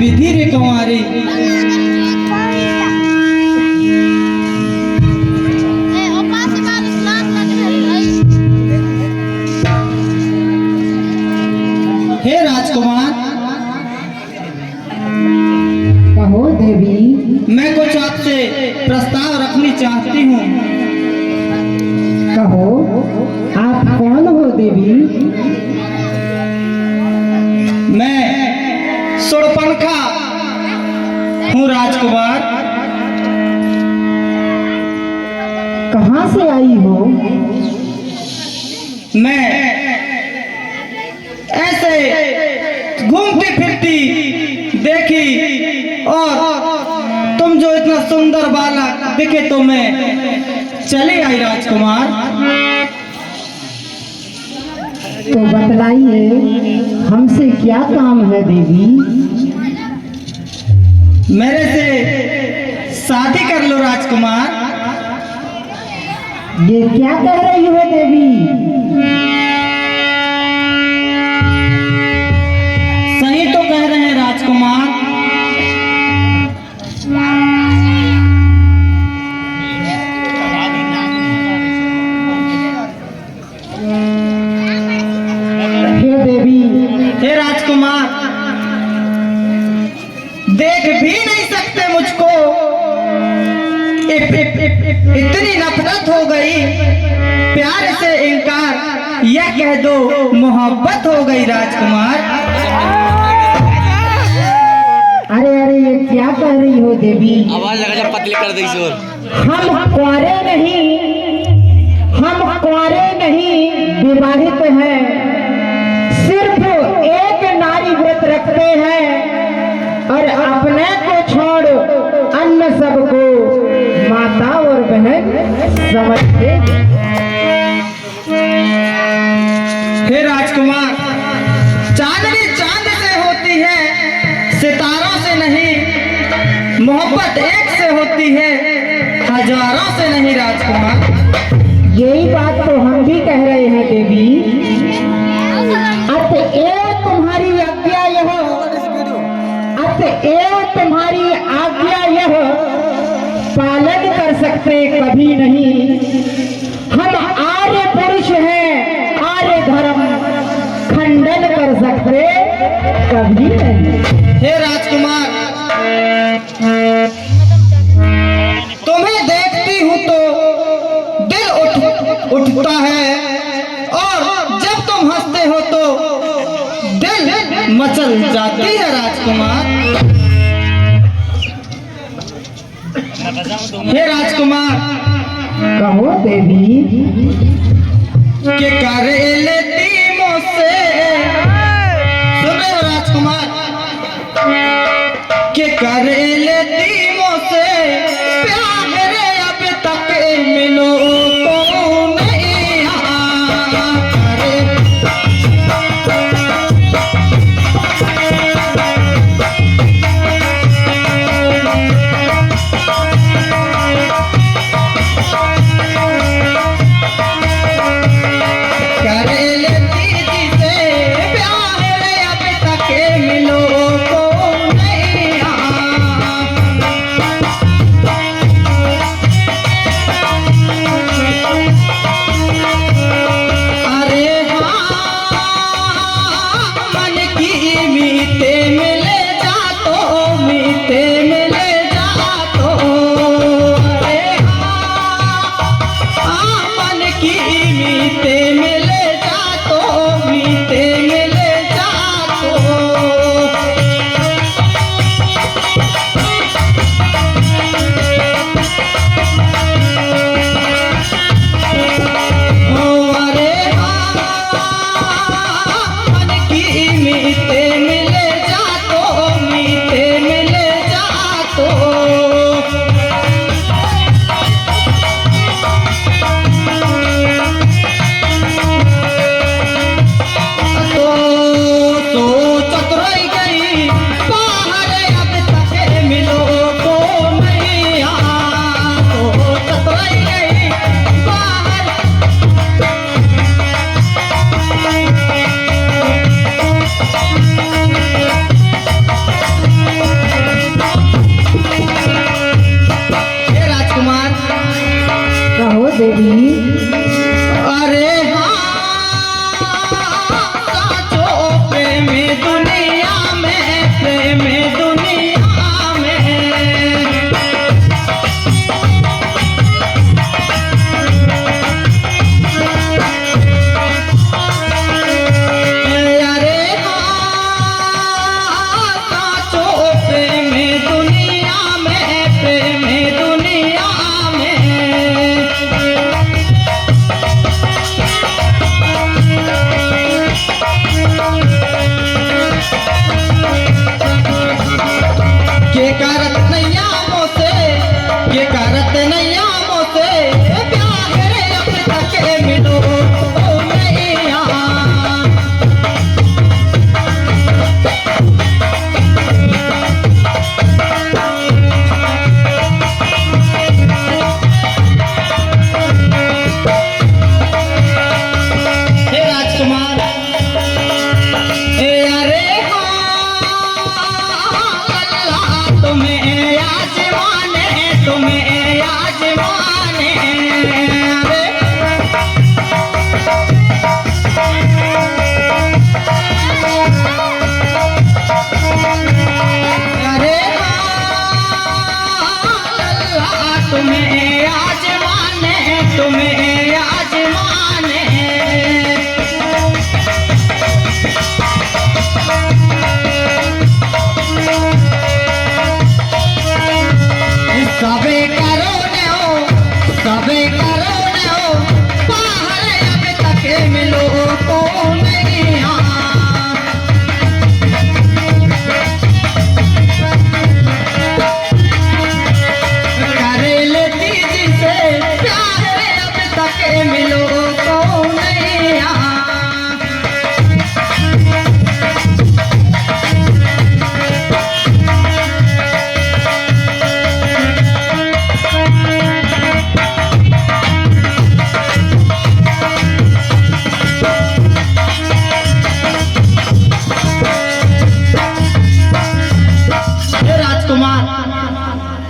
विधि रे कुंवारी। हे राजकुमार, कहो देवी। मैं कुछ आपसे प्रस्ताव रखनी चाहती हूँ। कहो, आप कौन हो देवी? मैं शूर्पणखा हूँ राजकुमार। कहाँ से आई हो? मैं ऐसे घूमती फिरती देखी और तुम जो इतना सुंदर बालक दिखे तो मैं चली आई राजकुमार। तो बतलाइए, हमसे क्या काम है देवी? मेरे से शादी कर लो राजकुमार। ये क्या कह रही हो देवी? सही तो कह रहे हैं राजकुमार। हे देवी। हे राजकुमार, देख भी नहीं सकते मुझको, इतनी नफरत हो गई। प्यार से इनकार यह कह दो मोहब्बत हो गई राजकुमार। अरे अरे, ये क्या कह रही हो देवी? आवाज लगा जब पतली कर दी जोर। हम कुंवारे नहीं विवाहित हैं। सिर्फ एक नारी व्रत रखते हैं और अपने को छोड़ अन्य सबको माता और बहन समझते हैं। हे राजकुमार, चांदनी चांद से होती है, सितारों से नहीं। मोहब्बत एक से होती है, हजारों से नहीं राजकुमार। यही बात तो हम भी कह रहे हैं देवी। अतएव तुम्हारी आज्ञा यह, अतएव तुम्हारी आज्ञा यह पालन कर सकते कभी नहीं। हम आर्य पुरुष हैं, आर्य धर्म खंडन कर सकते कभी नहीं। हे राजकुमार, तुम्हें देखती हूँ तो दिल उठता है और जब तुम हंसते हो तो दिल मचल जाती है राजकुमार। हे राजकुमार, कहो देवी। के कर लेती मुझसे, सुन रहे हो राजकुमार, के कर लेती मुझसे प्यार रे अब तक मिलो तो नहीं आया। कर लेती जिसे प्यार रे अब तक मिलो तो नहीं आया।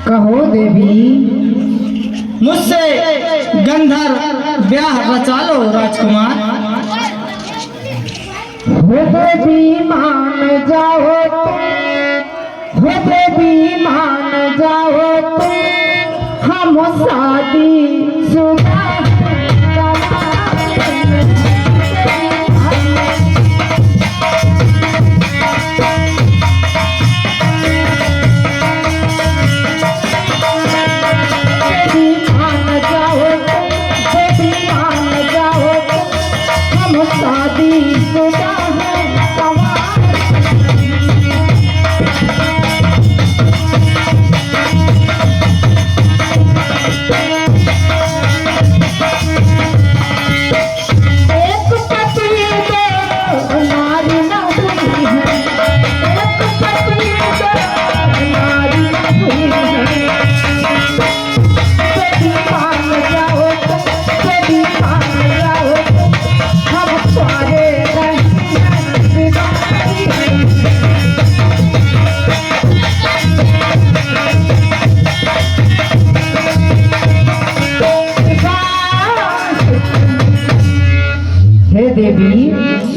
कहो देवी। मुझसे गंधर्व ब्याह रचा लो राजकुमार। हो देवी मान जाओ तुम, हो देवी मान जाओ तुम, हम शादी शुदा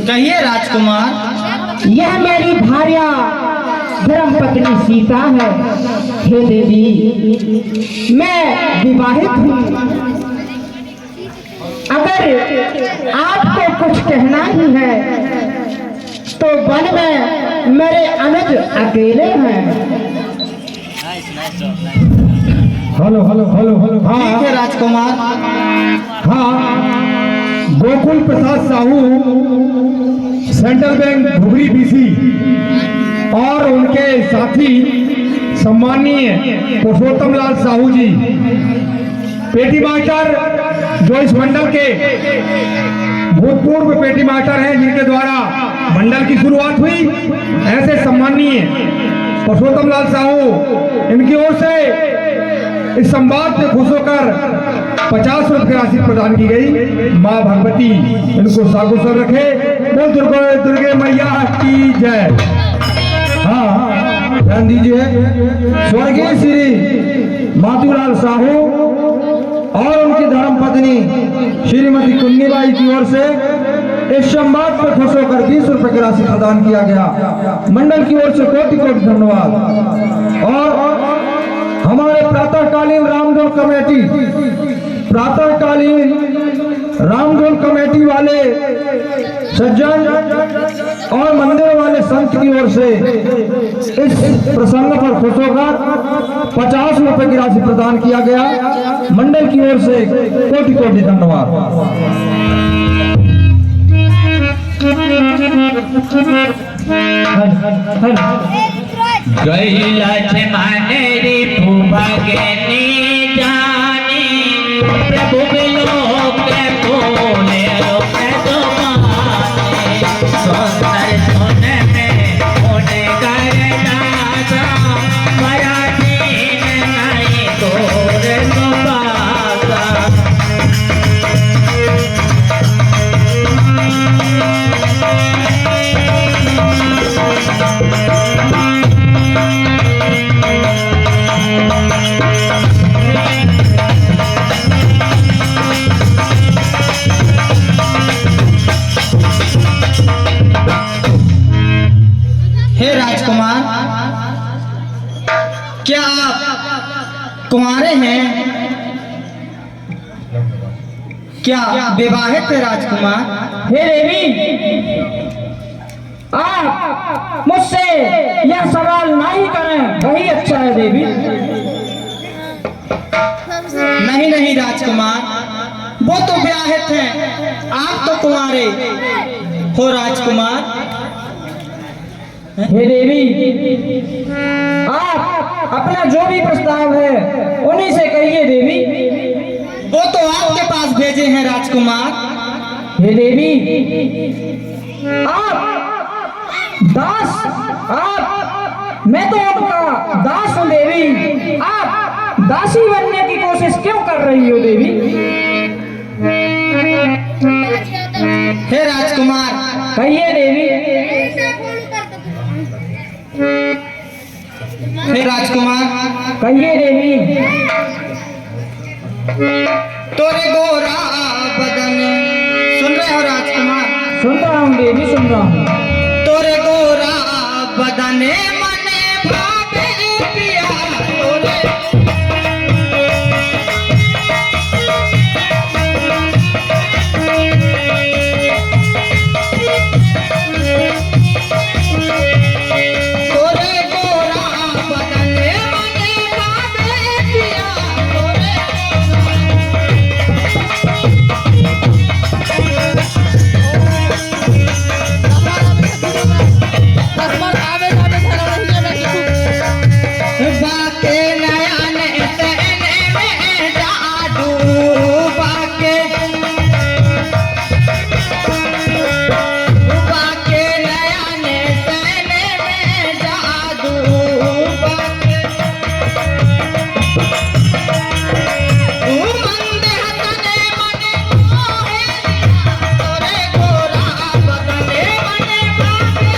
कहिए राजकुमार। यह मेरी भार्या धर्म पत्नी सीता है। हे देवी, मैं विवाहित हूँ। अगर आपको कुछ कहना ही है तो वन में मेरे अनुज अकेले हैं। Hello hello hello hello. ठीक हाँ है राजकुमार। हाँ, Gokul Prasad Sahu Central Bank Dhubri BC और उनके साथी सम्मानीय पुरुषोत्तम लाल साहू जी, पेटी मास्टर जो इस मंडल के भूतपूर्व पेटी मास्टर हैं, जिनके द्वारा मंडल की शुरुआत हुई, ऐसे सम्मानीय पुरुषोत्तम लाल साहू, इनकी ओर से इस संवाद में खुश होकर 50 रुपये की राशि प्रदान की गई। माँ भगवती इनको सागुसर रखे। बोल दुर्गे मैया की जय। हाँ, ध्यान दीजिए। स्वर्गीय श्री माधुलाल साहू और उनकी धर्म पत्नी श्रीमती कुन्नीबाई की ओर से इस संवाद पर खुश होकर 20 रुपये की राशि प्रदान किया गया। मंडल की ओर से कोटि कोटि धन्यवाद। और हमारे प्रातःकालीन रामधुन कमेटी वाले सज्जन और मंदिर वाले संत की ओर से इस प्रसंग पर खुश होकर 50 रुपये की राशि प्रदान किया गया। मंडल की ओर से कोटि कोटि धन्यवाद। गैला छे मानेरी भूभागेनी जानी, प्रभु बिलोक बोले रोके तो माने, सुंदर सोने में होने करे दादा, मराठी में नहीं तोरे तो बाता। हे राजकुमार, क्या आप कुंवारे हैं? क्या विवाहित है राजकुमार? हे देवी, आप मुझसे यह सवाल नहीं करें, वही अच्छा है देवी। नहीं नहीं राजकुमार, वो तो विवाहित हैं, आप तो कुंवारे हो राजकुमार। हे देवी, आप अपना जो भी प्रस्ताव है उन्हीं से कहिए देवी। वो तो आपके पास भेजे हैं राजकुमार। हे देवी, आप दास, मैं तो आपका दास हूँ देवी। आप दासी बनने की कोशिश क्यों कर रही हो देवी? हे राजकुमार, कहिए देवी। हे राजकुमार, कहिए देवी। तोरे गोरा बदन, सुन रहे हो राजकुमार? सुन रहा हूँ देवी, सुन रहा हूँ। तोरे गोरा बदन मने भावे पिया तोरे। तोरे गोरा बदन मने भावे पिया तोरे। बाके नयन तेने में जादू, बाके नयन तेने में जादू, बाके मंद हतने मने मोहे तोरे गोरा बदने मने भावे।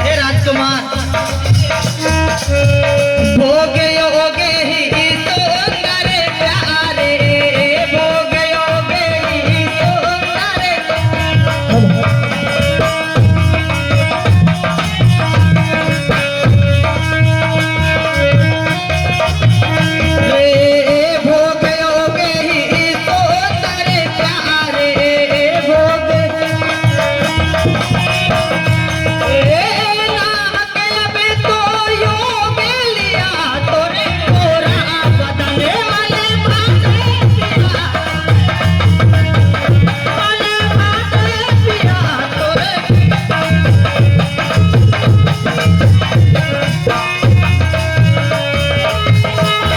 हे राजकुमार, भोग योगे ही सुंदर प्यारे, भोग योगे ही सुंदर। रे भोग योगे ही सुंदर प्यारे, भोग तो योग लिया तोरे गोरा बदने वाले भागे पिया, वाले भागे पिया तोरे।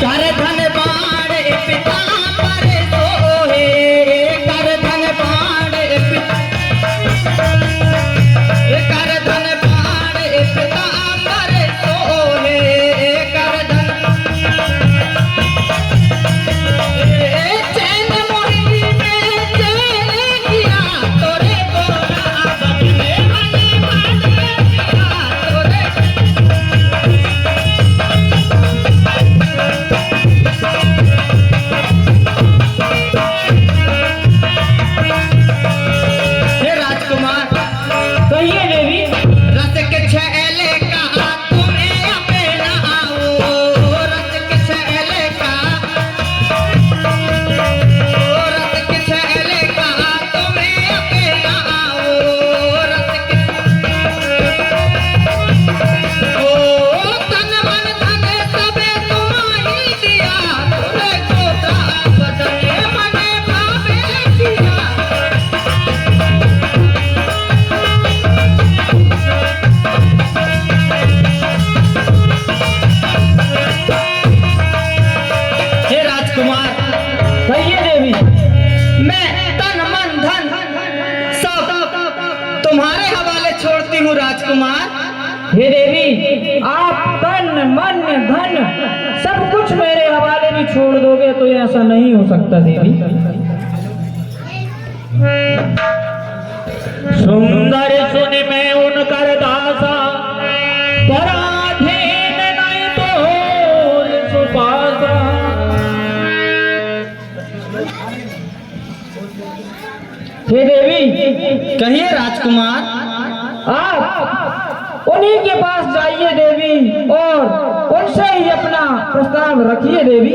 कर धन बाड़े पिता मरे सोहे, कर धन बाड़े पिता, कर धन बाड़े पिता मरे सोहे, कर धन चैन मोही में चैन किया तोरे गोरा बदने वाले भागे पिया तोरे। हे राजकुमार, कहिए देवी। रस के छैले का तुम्हें अपना आओ, रस के छैले का, रस के छैले का तुम्हें अपना आओ, रस के तन मन धन सबे तुम्हारी दिया तोरे गोरा बदने मने भावे पिया। हे राजकुमार, कहिए देवी। मैं तन मन धन सब तुम्हारे हवाले छोड़ती हूँ राजकुमार। हे देवी, आप तन मन धन सब कुछ मेरे हवाले भी छोड़ दोगे तो ऐसा नहीं हो सकता देवी। सुंदर सुन में उनकर दासा, पराधीन नहीं तोर सुपासा। हे देवी, कहिए राजकुमार। आप उन्हीं के पास जाइए देवी और उनसे ही अपना प्रस्ताव रखिए देवी।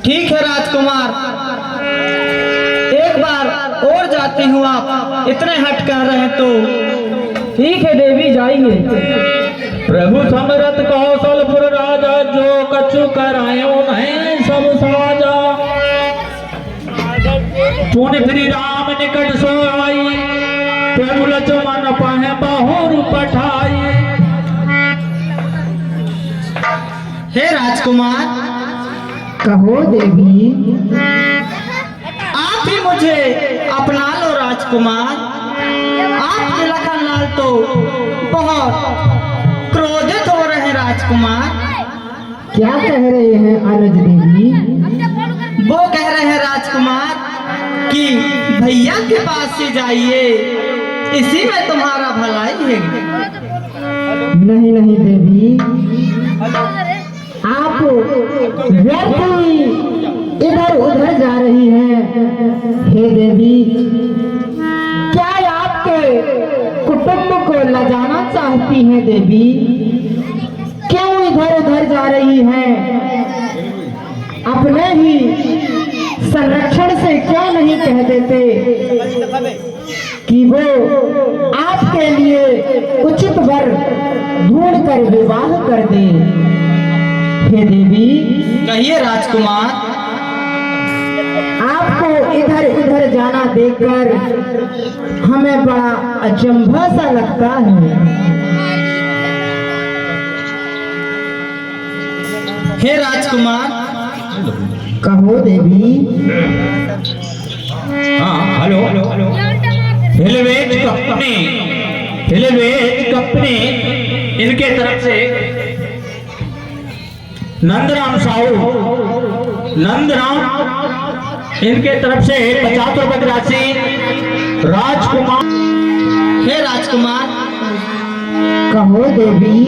ठीक है राजकुमार, एक बार और जाती हूँ, आप इतने हट कर रहे हैं तो। ठीक है देवी, जाइए। प्रभु समरत कौशलपुर राजा, जो कछु करायो नहीं सब साजा। चुन फिर राम निकट सो आई, प्रभु लक्ष्मण पाहे बहुर पठाई। हे राजकुमार, कहो देवी। आप ही मुझे अपना लो राजकुमार। आप लखन लाल तो बहुत क्रोधित हो रहे हैं राजकुमार। क्या कह रहे हैं अनुज देवी? वो कह रहे हैं राजकुमार कि भैया के पास से जाइए, इसी में तुम्हारा भलाई है। नहीं नहीं देवी, आप व्यर्थ ही इधर उधर जा रही हैं। हे देवी, क्या आपके कुटुंब को लजाना चाहती हैं देवी? क्यों इधर उधर जा रही हैं? अपने ही संरक्षण से क्यों नहीं कह देते कि वो आपके लिए उचित वर ढूंढ कर विवाह कर दे? हे देवी, कहिए राजकुमार। आपको इधर उधर जाना देखकर हमें बड़ा अचंभा सा लगता है। हे राजकुमार, कहो देवी। हाँ हेलो, हेलवेज कंपनी इनके तरफ से नंदराम इनके तरफ से 50 रुपए की राशि राजकुमार। हे राजकुमार, कहो देवी।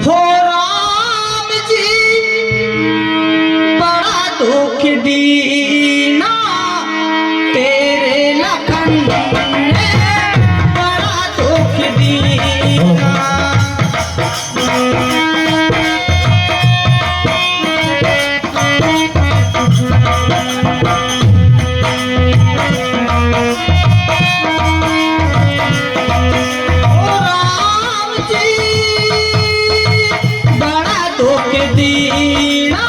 हो राम जी बड़ा दुख दीना, तेरे लखन ने बड़ा दुख दीना। ओ राम जी बड़ा दुख दीना,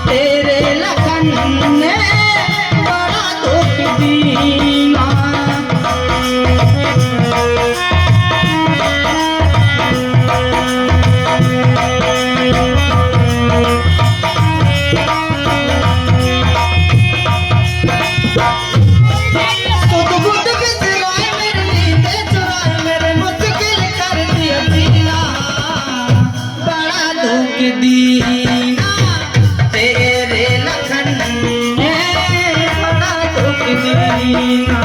तेरे लखन ने बड़ा दुख दीना। सुध बुध बिसराए मेरी नींदें चुराए, मेरे मुश्किल कर दिया जीना। बड़ा दुख दीना, तेरे लखन ने बड़ा दुख दीना।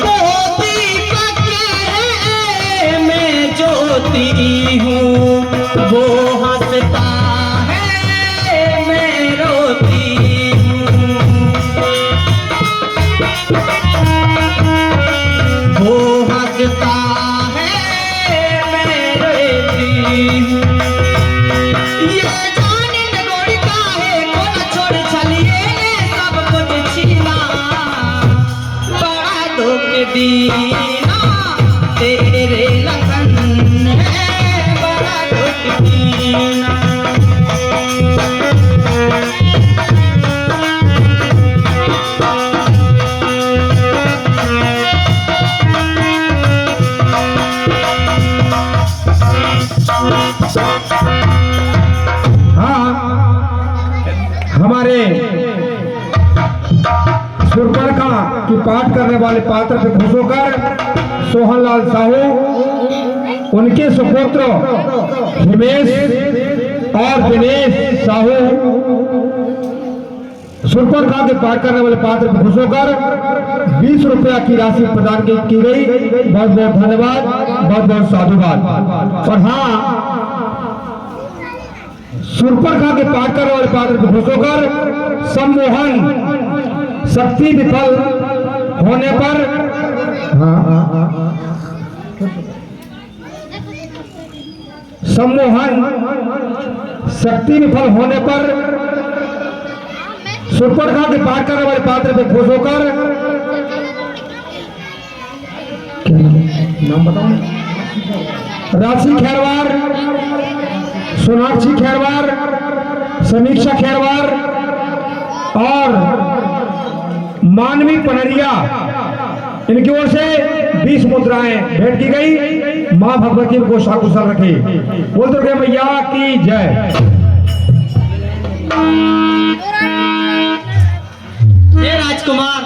वो दीपक है, मैं ज्योति हूँ, वो हंसता है, मैं रोती हूँ। वो हंसता है, मैं रोती हूँ। ये जाने नगोरी का है, को न छोड़ चलिए ने सब कुछ छीना। बड़ा दुख दीना, तेरे लखन ने बड़ा दुख दीना। हाँ, हमारे सुरपरखा की पाठ करने वाले पात्र पे खुश होकर सोहनलाल साहू, उनके सुपुत्र हिमेश और दिनेश साहू सुरपरखा के पाठ करने वाले पात्र पे खुश होकर 20 रुपया की राशि प्रदान की गई। बहुत बहुत धन्यवाद, बहुत बहुत साधुवाद। और हाँ, सुरपरखा के पाठ करने वाले पात्र पे खुश होकर सम्मोहन शक्ति विफल होने पर सम्मोहन शक्ति विफल होने पर सुरपरखा के पाठ करने वाले पात्र पे खुश होकर नाम बताओ, राशि खैरवार, सोनाक्षी खैरवार, समीक्षा खैरवार और मानवी पनरिया, इनकी ओर से 20 मुद्राएं भेंट की गई। माँ भगवती को सकुशल रखे। बोल दुर्गे मैया की जय। हे राजकुमार,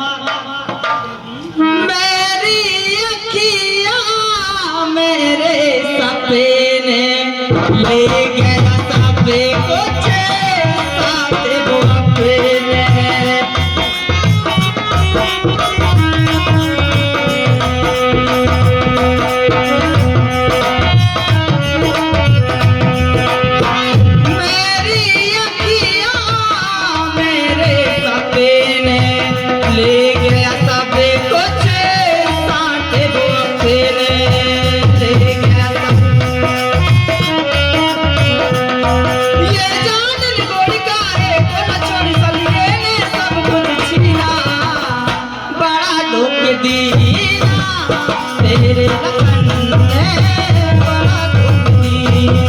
मेरी अखियाँ मेरे सपने ले गया सब कुछ साथ वो अपने। मेरी अखियाँ मेरे सपने ले गया सब कुछ साथ वो अपने, ले गया सब। ये जान निगोड़ का एक न छोड़ी सलिए ने सब कुछ छीना, बड़ा दुख दीना तेरे लगन ने, बड़ा दुख दीना।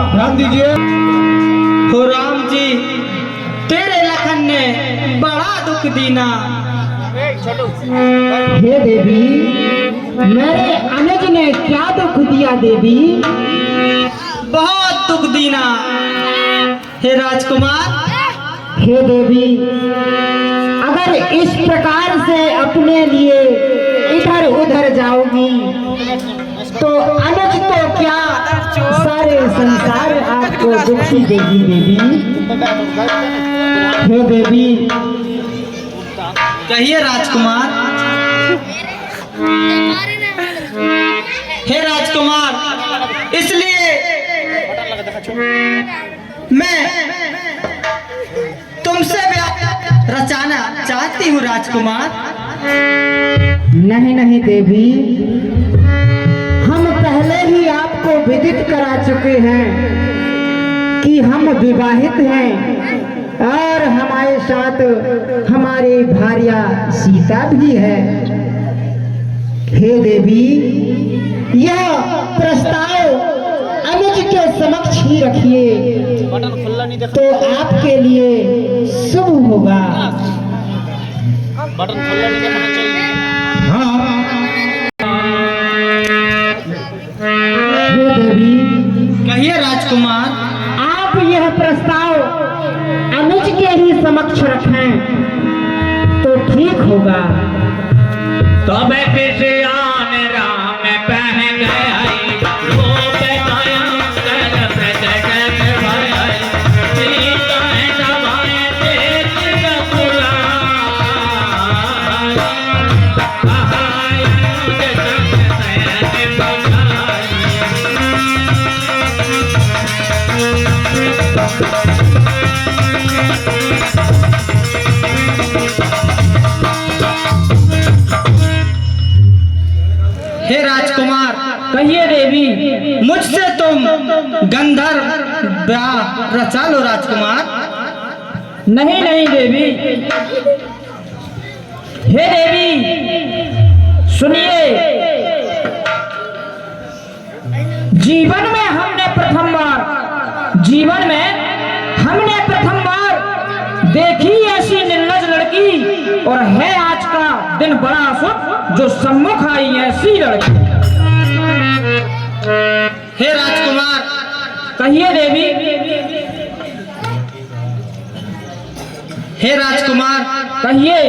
ध्यान दीजिए। हो राम जी, तेरे लखन ने बड़ा दुख दीना। हे देवी, मेरे अनुज ने क्या दुख दिया देवी? बहुत दुख दीना। हे राजकुमार, हे देवी, अगर इस प्रकार से अपने लिए इधर उधर जाओगी तो अनुज तो क्या सारे संसार आपको दुखी देगी देवी। हे देवी, कहिए राजकुमार। हे राजकुमार, इसलिए मैं तुमसे ब्याह रचाना चाहती हूँ राजकुमार। नहीं नहीं देवी, हम पहले ही आपको विदित करा चुके हैं कि हम विवाहित हैं और हमारे साथ हमारी भार्या सीता भी है। हे देवी, यह प्रस्ताव अनुज के समक्ष ही रखिए तो आपके लिए शुभ होगा। हाँ, हे देवी, कहिए राजकुमार। आप यह प्रस्ताव अनुज के ही समक्ष रखें तो ठीक होगा। तब किसी आन राम पहन गए वो बताया कर जगत भय सीता नवाए देख रघुरा आय जग सैन बधाई। हे राजकुमार, कहिए देवी। मुझसे तुम गंधर्व ब्याह रचा लो राजकुमार। नहीं नहीं देवी। हे देवी सुनिए, जीवन में हमने प्रथम बार देखी ऐसी निर्लज लड़की और है आज का दिन बड़ा शुभ जो सम्मुख आई ऐसी लड़की। हे राजकुमार, कहिए देवी। हे राजकुमार, कहिए।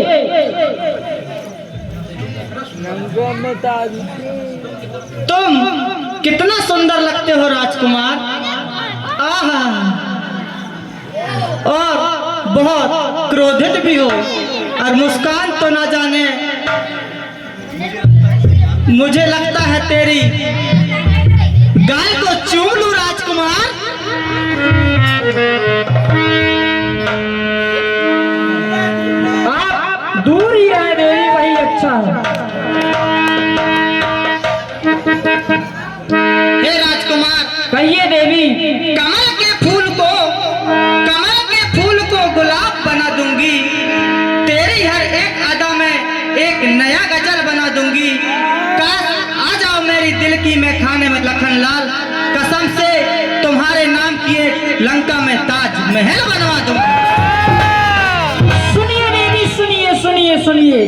तुम कितना सुंदर लगते हो राजकुमार। आहा, और बहुत क्रोधित भी हो और मुस्कान तो ना जाने, मुझे लगता है तेरी गाल को चूम लूं राजकुमार। दूर ही रहे देवी वही अच्छा है। हे राजकुमार, कहिए देवी। कमल के फूल को गुलाब बना दूंगी, तेरी हर एक अदा में एक नया गजल बना दूंगी। काश आ जाओ मेरी दिल की मैं खाने में लखनलाल, कसम से तुम्हारे नाम किए लंका में ताज महल बनवा दूंगा। सुनिए देवी, सुनिए सुनिए सुनिए,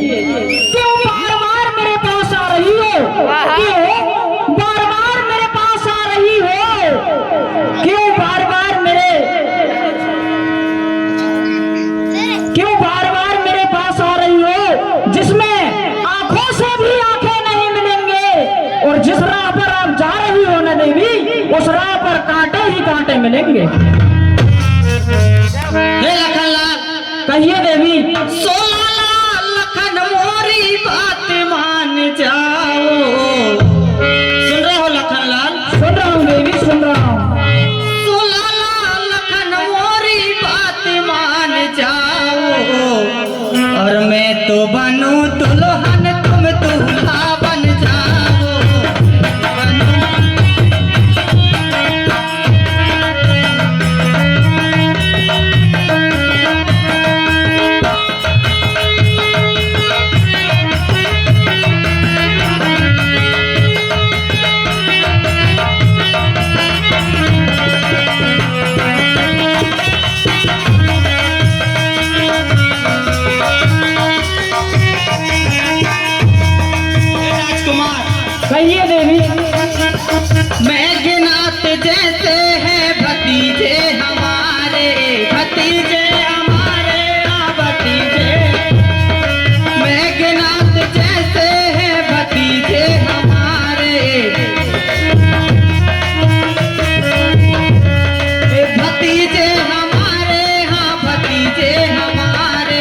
क्यों बार बार मेरे पास आ रही हो? क्यों बार बार मेरे पास आ रही हो? क्यों बार बार मेरे पास आ रही हो? जिसमें आंखों से भी आंखें नहीं मिलेंगे, और जिस राह पर आप जा रही हो न देवी, उस राह पर कांटे ही कांटे मिलेंगे। हे लखनलाल, कहिए देवी। सोलाला लखन मोरी बात मान जाओ। सुन रहे हो लखनलाल? सुन रहा हूँ देवी, सुन रहा हूँ। सोलाला लखन मोरी बात मान जाओ, और मैं तो बनूं दुल्हन तुम दूल्हा बन जाओ। कहिए देवी। मेघनाथ जैसे हैं भतीजे हमारे, भतीजे हमारे भतीजे। मेघनाथ जैसे हैं भतीजे हमारे, भतीजे हमारे, हाँ भतीजे हमारे।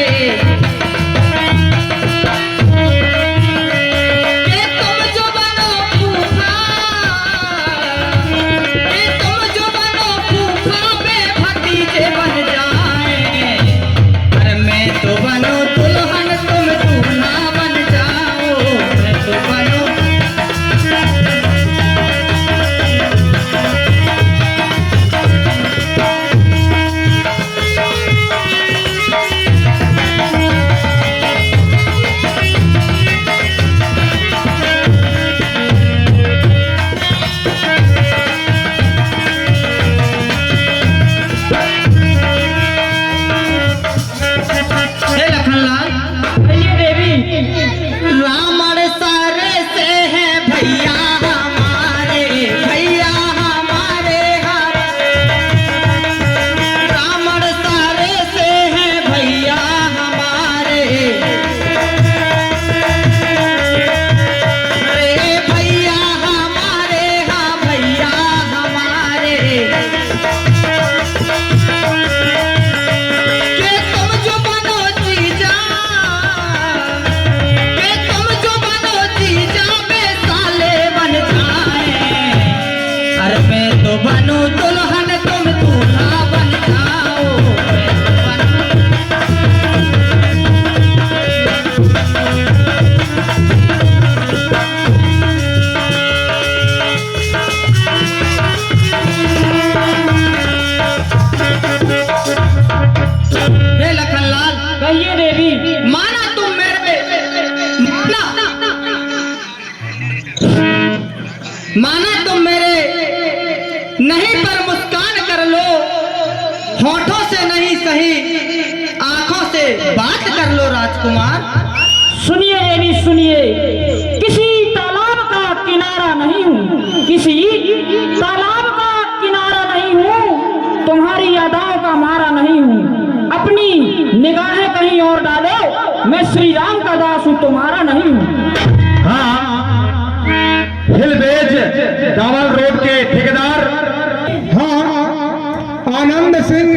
माना तुम मेरे नहीं पर मुस्कान कर लो, होठों से नहीं सही आंखों से बात कर लो राजकुमार। सुनिए देवी सुनिए, किसी तालाब का किनारा नहीं हूँ, किसी तालाब का किनारा नहीं हूँ, तुम्हारी यादाओं का मारा नहीं हूँ। अपनी निगाहें कहीं और डालो, मैं श्री राम का दास हूँ, तुम्हारा नहीं हूँ। हाँ, हिलबेज दावल रोड के ठेकेदार हाँ आनंद सिंह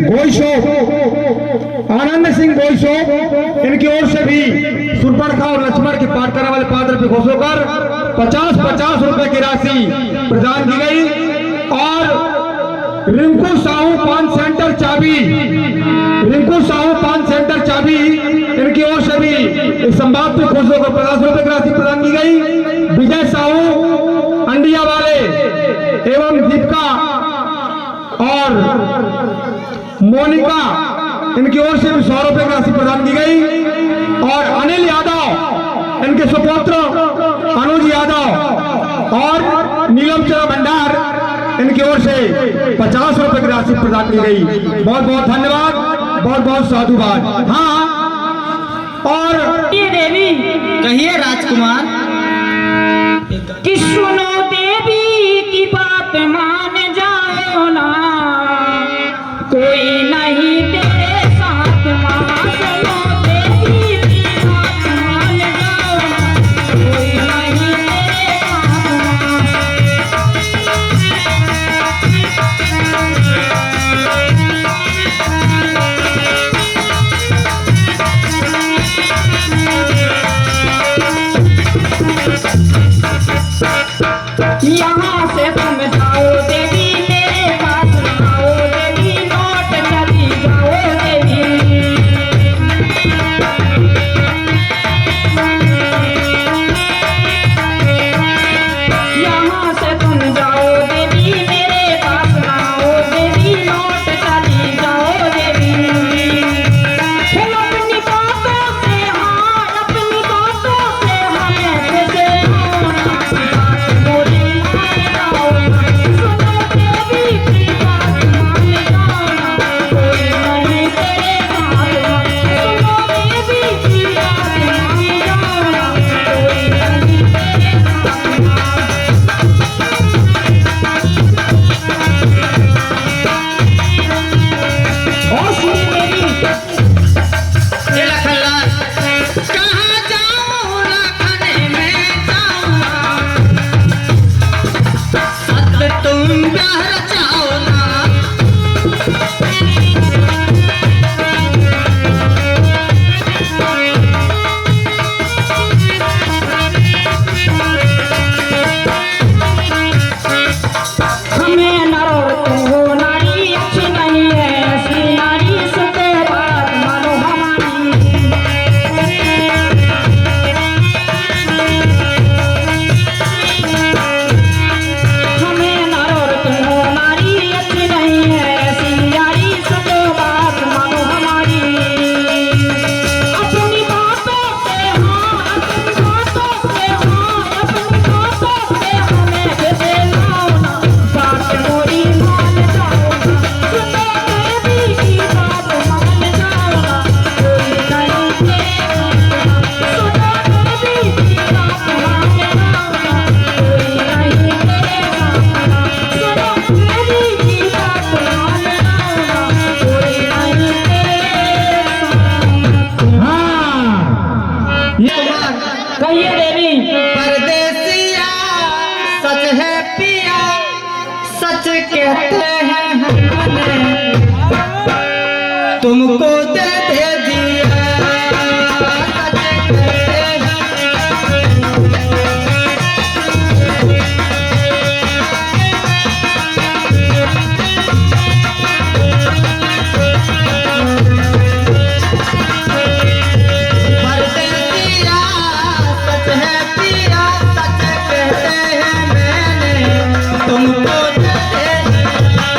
गोइशो, इनकी ओर से भी सुरपरखा और लक्ष्मण के पाठ करने वाले पात्र पे खुश होकर 50-50 रुपए की राशि प्रदान की गई। और रिंकू साहू पान सेंटर चाबी, रिंकू साहू पान सेंटर चाबी, इनकी ओर से भी इस संवाद पे खुशियों को 50 रुपए की राशि प्रदान की गई। विजय साहू अंडिया वाले एवं दीपिका और मोनिका, इनकी ओर से भी 100 रुपए की राशि प्रदान की गई। और अनिल यादव, इनके सुपुत्र अनुज यादव और नीलम चंद्र भंडार, इनकी ओर से 50 रुपए की राशि प्रदान की गई। बहुत बहुत धन्यवाद, बहुत बहुत साधुवाद। हाँ, और ये देवी कहिए राजकुमार। कि सुनो देवी की बात मान जाओ ना, कोई नहीं तेरे साथ वहाँ। सुनो देवी की बात मान जाओ ना, कोई नहीं तेरे साथ। यहाँ से तुम जाओ देवी, मेरे पास आओ देवी, लौट चली जाओ देवी। यहाँ से तुम जाओ देवी, मेरे पास आओ देवी, लौट चली जाओ देवी। तुम अपनी बातों से, हाँ अपनी बातों से हमें कैसे छोड़ना, बात मोरी मान जाओ ना। सुनो देवी की बात मान जाओ ना, कोई नहीं तेरे साथ वहाँ। सुनो देवी की बात मान जाओ ना, कोई नहीं तेरे साथ वहाँ। और सुनी मेरी ये लखनलाल, कहाँ जाऊँ लखने में जाऊँ, सद तुम प्यार चाहो ना। हमें नर और तुम हो नारी, अच्छी नहीं है ऐसी नारी, सुनते बात मानो हमारी। हमें नर और तुम हो नारी, अच्छी नहीं है ऐसी नारी, सुनते बात मानो हमारी। अपनी बातों से, हाँ अपनी बातों से, हाँ अपनी बातों से हमें कैसे लाओ ना, बात मोरी मान जाओ ना। सुनो देवी की बात मान जाओ ना, कोई नहीं तेरे साथ वहाँ। सुनो देवी की बात मान जाओ ना, कोई नहीं तेरे साथ वहाँ। सुनो देवी की बात मान जाओ ना, कोई नहीं तेरे साथ। हाँ, कहिए देवी। परदेसिया सच है पिया, सच कहते हैं हमने, तुमको दे दिया, सच कहते हैं। परदेसिया सच है पिया, सच कहते हैं मैंने, तुमको दे दिया।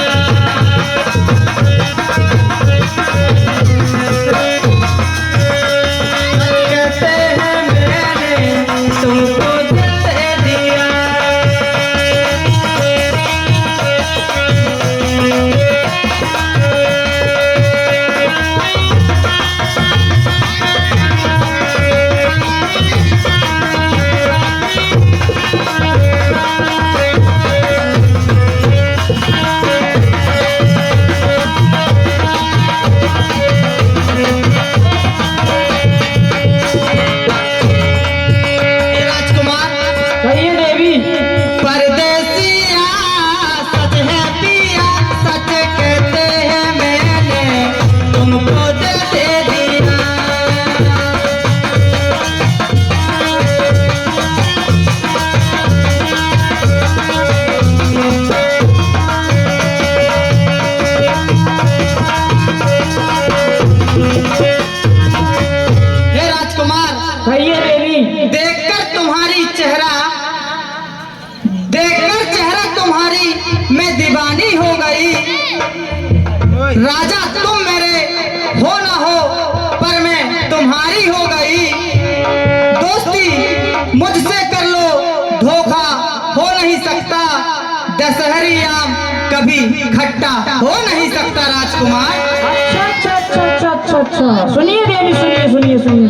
कहिए देवी। देखकर चेहरा तुम्हारी मैं दीवानी हो गई। राजा तुम मेरे हो ना हो पर मैं तुम्हारी हो गई। दोस्ती मुझसे कर लो धोखा हो नहीं सकता। दशहरी आम कभी खट्टा हो नहीं सकता राजकुमार। अच्छा। सुनिए देवी, सुनिए।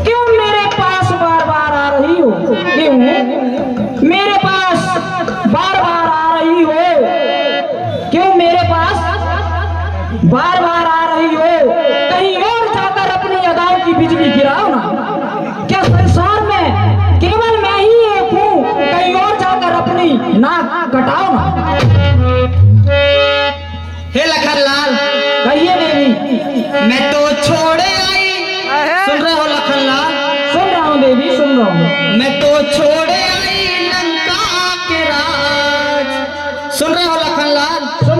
क्यों मेरे पास बार बार आ रही हो? क्यों मेरे पास बार बार आ रही हो? क्यों मेरे पास बार बार आ रही हो? कहीं और जाकर अपनी अदाओं की बिजली गिराओ ना। क्या संसार में केवल मैं ही एक हूँ? कहीं और जाकर अपनी नाक कटाओ ना। हे लखनलाल, कहिए देवी। मैं तो छोड़े आई। सुन रहे हो लखनलाल? सुन रहा हूँ देवी, सुन रहा हूँ। मैं तो छोड़े आई लंका के राज। सुन रहे हो लखनलाल? सुन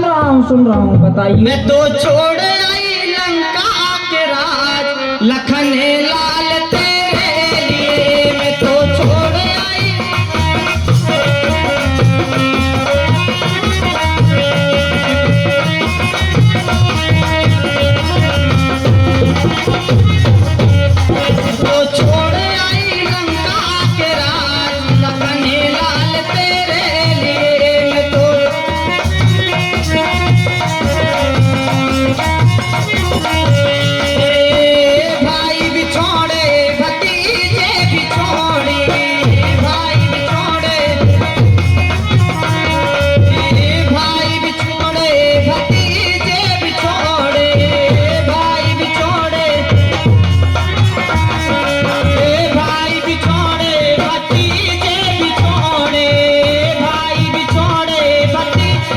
रहा हूँ, बताइए। मैं तो छोड़े आई लंका के राज। लखन लाल तेरे लिए मैं तो छोड़े आई। तो छोड़े आई लंका के राज। लखन लाल तेरे लिए मैं तो भाई बिछोड़े भतीजे बिछोड़े। भाई बिछोड़े भतीजे बिछोड़े। भाई बिछोड़े भतीजे बिछोड़े। भाई बिछोड़े भतीजे।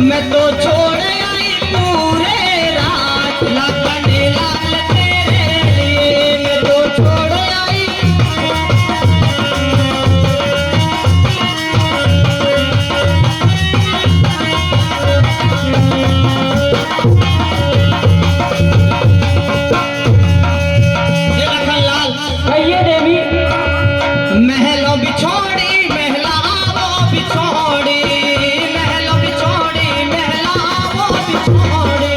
मैं तो छोड़े आई पूरे रात। लखन लाल तेरे लिए मैं तो छोड़े आई। हे लखनलाल, कहिए देवी। महलों बिछोड़ी महलाओ बिछोड़ी। महलों बिछोड़ी महलाओ बिछोड़ी।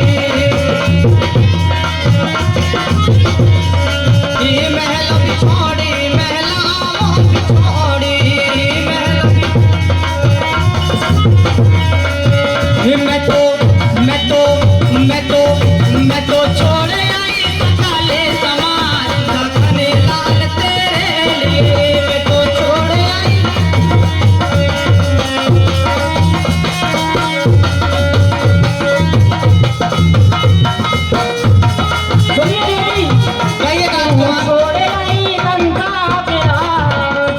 ये महलों बिछोड़ी महलाओ बिछोड़ी। महलों मैं तो छोड़े आई काले समाज। लखन लाल तेरे लिए मैं तो छोड़े आई। सुनिए देवी। कहिए राजकुमार। छोड़े आई लंका के राज।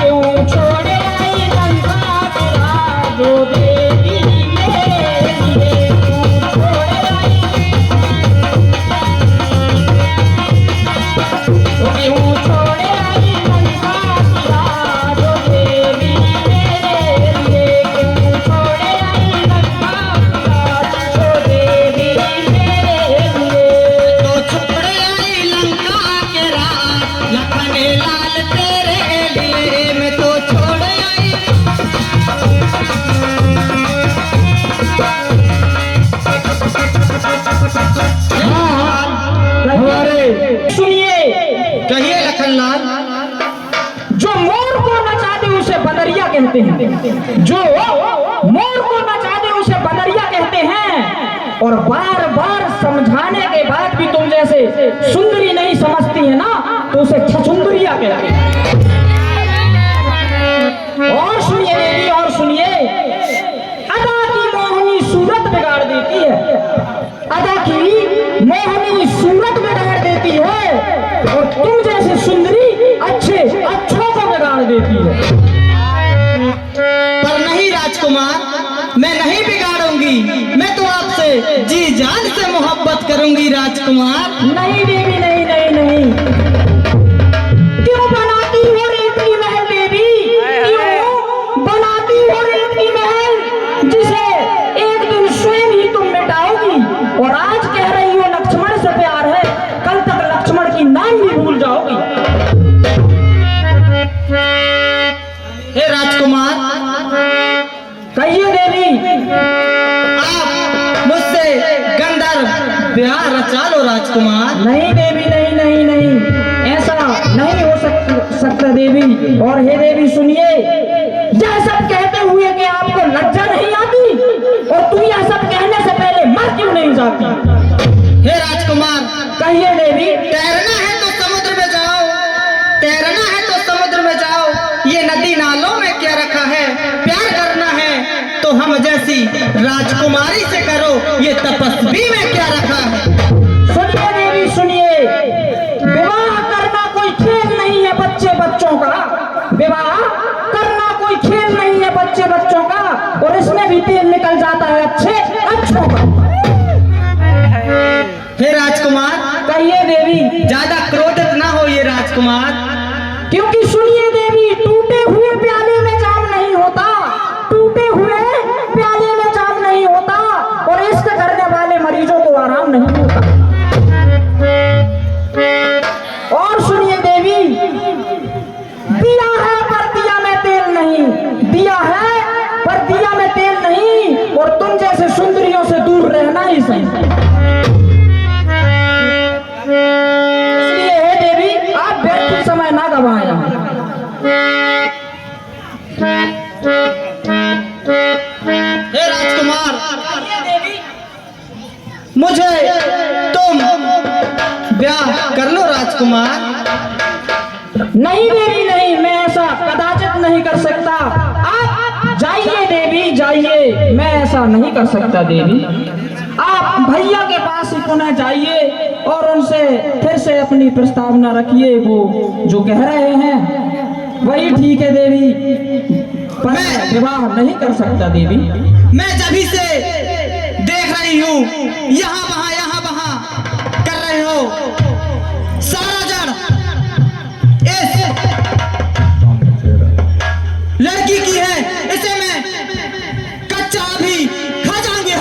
क्यों छोड़े आई लंका के राज? जो देवी मेरे लिए तू छोड़े आई। क्यों छोड़े आई लंका के राज? जो देवी मेरे लिए क्यों छोड़े आई लंका के राज? जो देवी मेरे लिए। तो छोड़े आई लंका के राज। लखन लाल तेरे लिए मैं तो छोड़े आई। सुनिए। कहिए लखनलाल। जो मोर को नचा दे उसे बदरिया कहते हैं। जो मोर को नचा दे उसे बदरिया कहते हैं। और बार बार समझाने के बाद भी तुम जैसे सुंदरी नहीं समझती है ना, तो उसे छछुंदरिया कहते हैं। और सुनिए देवी, और सुनिए। अदा की मोहनी सूरत बिगाड़ देती है। अदा की मोहनी सूरत बिगाड़ देती है। और तुम जैसे सुंदरी अच्छों को बिगाड़ देती है। पर नहीं राजकुमार, मैं नहीं बिगाड़ूंगी। मैं तो आपसे जी जान से मोहब्बत करूंगी राजकुमार। नहीं देवी, नहीं। क्यों बनाती हो रेत की महल देवी? क्यों बनाती हो रेत की महल, जिसे एक दिन स्वयं ही तुम मिटाओगी? और आज कह रही हो ब्याह रचा लो राजकुमार। नहीं देवी, नहीं नहीं नहीं, ऐसा नहीं हो सकता देवी। और हे देवी सुनिए, यह सब कहते हुए कि आपको लज्जा नहीं आती, और तू यह सब कहने से पहले मर क्यों नहीं जाती? हे राजकुमार, कहिए देवी। तैरना है तो समुद्र में जाओ, तैरना है तो समुद्र में जाओ, ये नदी नालों में क्या रखा है? प्यार करना है तो हम जैसी राजकुमारी से करो, ये तपस्वी में क्या रखा है? सुनिए देवी सुनिए, विवाह करना कोई खेल नहीं है बच्चों का। विवाह करना कोई खेल नहीं है बच्चों का, और इसमें भी तेल निकल जाता है अच्छों का। हे राजकुमार, कहिए देवी। ज्यादा क्रोधित ना हो ये राजकुमार, क्योंकि सुनिए देवी, टूटे हुए प्याले में जाम नहीं होता, टूटे हुए प्याले में जाम नहीं होता, और इश्क करने वाले मरीजों को आराम नहीं होता। और सुनिए देवी, दिया है पर दिया में तेल नहीं, दिया है पर दिया में तेल नहीं, और तुम जैसे सुंदरियों से दूर रहना ही सही। इसलिए हे देवी, आप व्यर्थ समय ना गवाएं। हे राजकुमार, मुझे तुम ब्याह कर लो राजकुमार। नहीं देवी नहीं, मैं ऐसा कदाचित नहीं कर सकता। आप जाइए देवी जाइए, मैं ऐसा नहीं कर सकता देवी। आप भैया के पास ही पुनः जाइए और उनसे फिर से अपनी प्रस्तावना रखिए। वो जो कह रहे हैं वही ठीक है देवी, पर मैं विवाह नहीं कर सकता देवी। मैं जभी से देख रही हूँ यहाँ वहाँ कर रहे हो, सारा जड़ इस लड़की की है, इसे मैं कच्चा भी खा जाऊंगी।